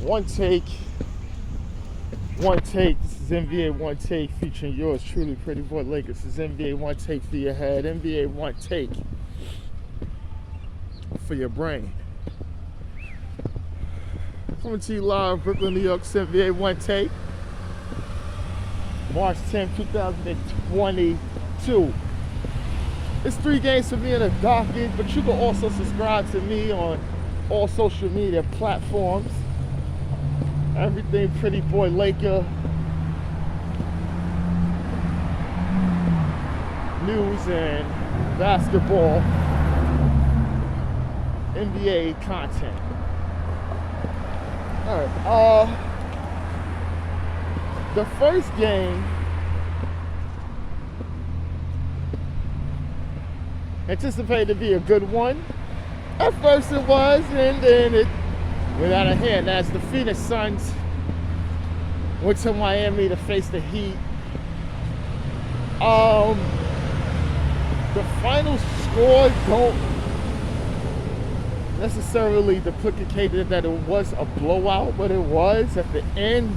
One take, one take. This is NBA One Take featuring yours truly, Pretty Boy Lakers. This is NBA One Take for your head, NBA One Take for your brain. Coming to you live, Brooklyn, New York, NBA One Take, March 10, 2022. It's 3 games for me in the docket, but you can also subscribe to me on all social media platforms. Everything Pretty Boy Laker. News and basketball. NBA content. Alright, the first game anticipated to be a good one. At first it was, and then it went out of hand as the Phoenix Suns went to Miami to face the Heat. The final score don't necessarily duplicate that it was a blowout, but it was at the end.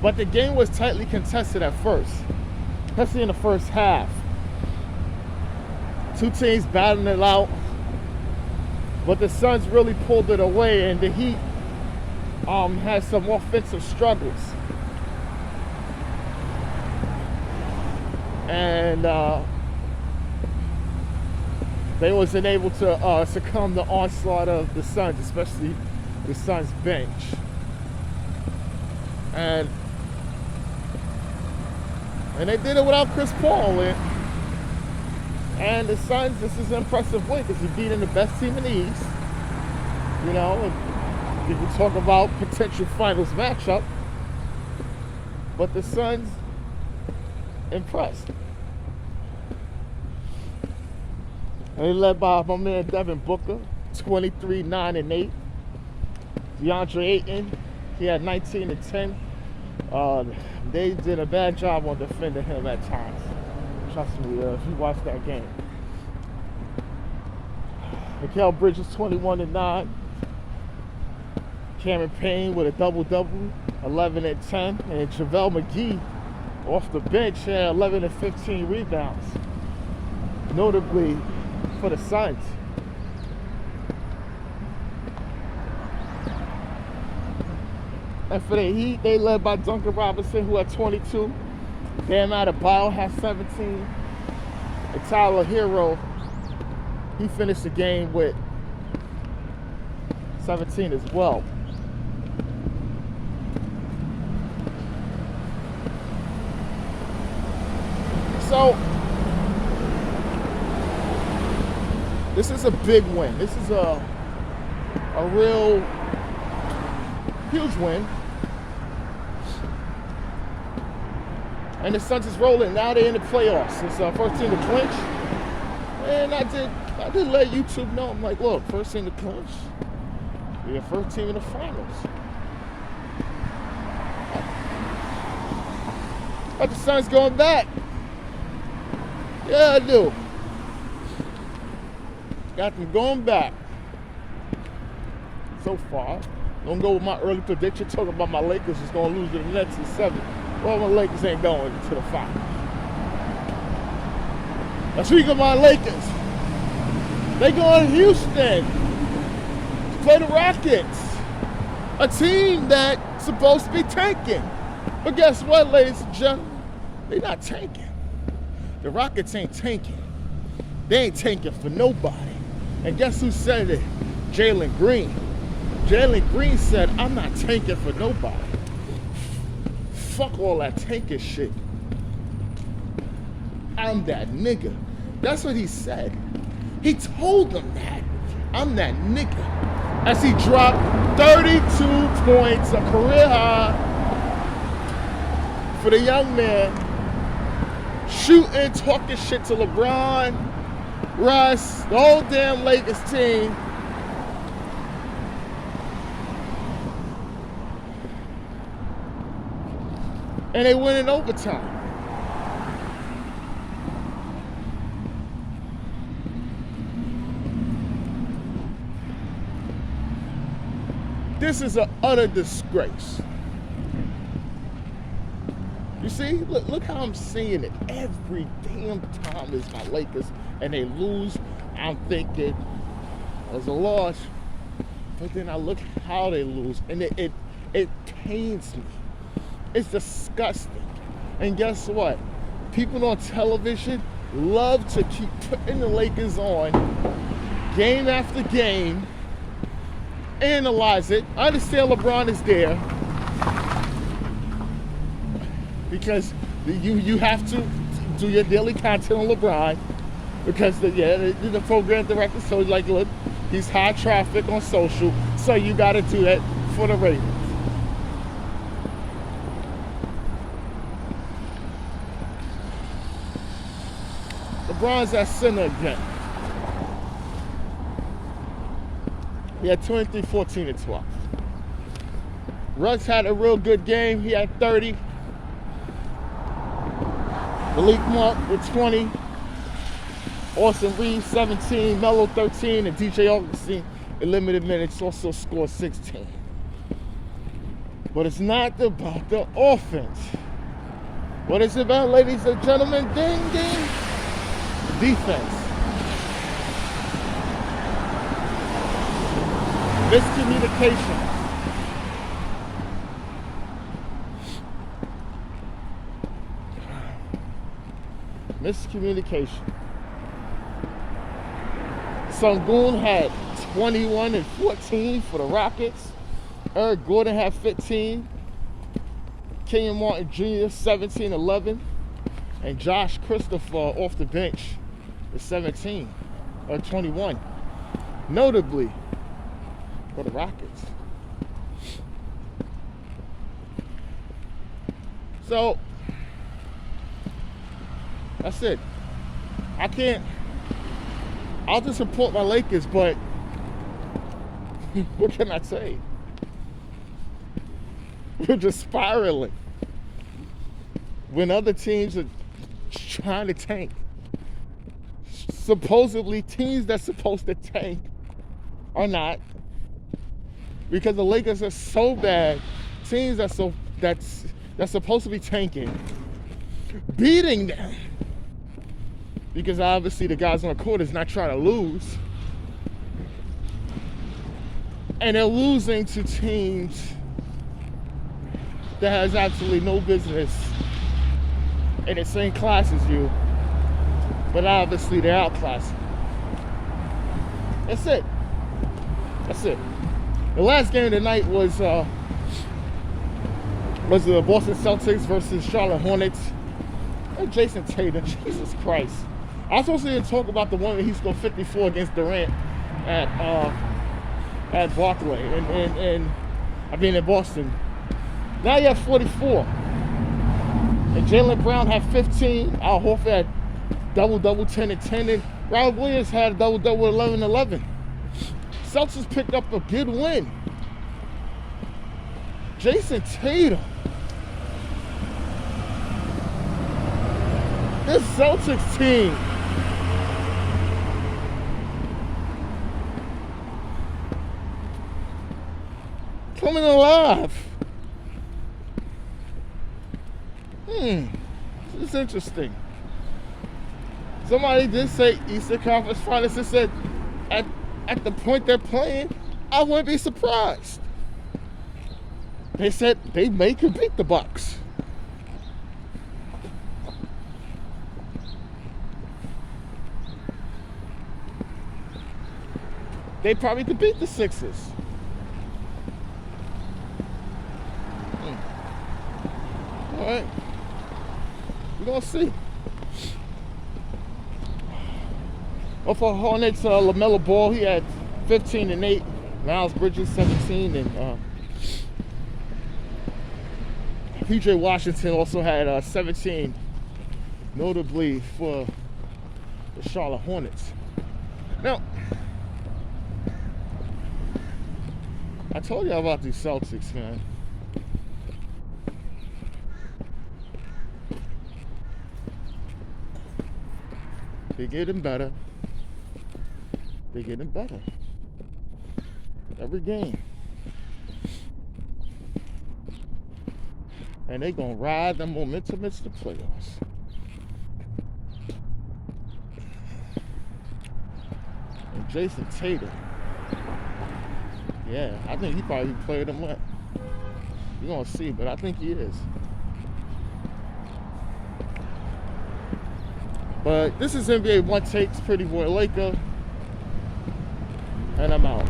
But the game was tightly contested at first, especially in the first half. 2 teams battling it out, but the Suns really pulled it away, and the Heat had some offensive struggles. And they wasn't able to succumb to the onslaught of the Suns, especially the Suns bench. And they did it without Chris Paul. And the Suns, this is an impressive win because they're beating the best team in the East. You know, and people talk about potential finals matchup, but the Suns impressed. And they led by my man Devin Booker, 23, 9, and 8. DeAndre Ayton, he had 19 and 10. They did a bad job on defending him at times. Trust me, if you watch that game. Mikal Bridges, 21 and 9. Cameron Payne with a double-double, 11 and 10. And JaVale McGee off the bench had 11 and 15 rebounds. Notably for the Suns. And for the Heat, they led by Duncan Robinson, who had 22. Bam Adebayo had 17. And Tyler Hero, he finished the game with 17 as well. So, this is a big win. This is a real huge win. And the Suns is rolling. Now they're in the playoffs. It's first team to clinch. And I did let YouTube know. I'm like, look, first team to clinch. We're first team in the finals. But the Suns going back. Yeah, I do. Got them going back. So far. Don't go with my early prediction talking about my Lakers is going to lose to the Nets in 7. Well, my Lakers ain't going to the finals. Now, speaking of my Lakers, they going to Houston to play the Rockets, a team that's supposed to be tanking. But guess what, ladies and gentlemen? They're not tanking. The Rockets ain't tanking. They ain't tanking for nobody. And guess who said it? Jalen Green. Jalen Green said, I'm not tanking for nobody. Fuck all that tanking shit. I'm that nigga. That's what he said. He told them that. I'm that nigga. As he dropped 32 points, a career high for the young man. Shooting, talking shit to LeBron, Russ, the whole damn Lakers team. And they win in overtime. This is an utter disgrace. You see, look how I'm seeing it. Every damn time it's my Lakers and they lose, I'm thinking there's a loss. But then I look how they lose and it pains me. It's disgusting. And guess what? People on television love to keep putting the Lakers on game after game, analyze it. I understand LeBron is there because you have to do your daily content on LeBron because the program director told you, like, look, he's high traffic on social, so you got to do that for the ratings. LeBron's at center again. He had 23, 14, and 12. Ruggs had a real good game. He had 30. Malik Monk with 20. Austin Reeves, 17. Melo, 13. And DJ Augustine, in limited minutes, also scored 16. But it's not about the offense. What is it about, ladies and gentlemen? Ding, ding. Defense. Miscommunication. Miscommunication. Sengun had 21 and 14 for the Rockets. Eric Gordon had 15. Kenyon Martin Jr. 17, 11. And Josh Christopher off the bench is 17 or 21. Notably for the Rockets. So that's it. I'll just support my Lakers, but what can I say? We're just spiraling when other teams are trying to tank. Supposedly teams that's supposed to tank are not, because the Lakers are so bad. Teams that's supposed to be tanking, beating them, because obviously the guys on the court is not trying to lose, and they're losing to teams that has absolutely no business in the same class as you, but obviously they're outclassed. That's it. The last game of the night was the Boston Celtics versus Charlotte Hornets. And Jason Tatum, Jesus Christ. I was supposed to talk about the one where he scored 54 against Durant at Barclay and in Boston. Now you have 44. And Jaylen Brown had 15. Al Horford had double, 10 and 10. And Robert Williams had a double, 11 11. Celtics picked up a good win. Jason Tatum. This Celtics team. Coming alive. This is interesting. Somebody did say Eastern Conference Finals. They said at the point they're playing, I wouldn't be surprised. They said they may could beat the Bucks. They probably could beat the Sixers. All right. We're going to see. Well, for Hornets, LaMelo Ball, he had 15 and 8. Miles Bridges, 17. And PJ Washington also had 17, notably for the Charlotte Hornets. Now, I told you about these Celtics, man. They're getting better. They're getting better. Every game. And they gonna ride the momentum into the playoffs. And Jason Tatum. Yeah, I think he probably played them up. You're gonna see, but I think he is. But this is NBA One Takes, Pretty Boy Laker. And I'm out.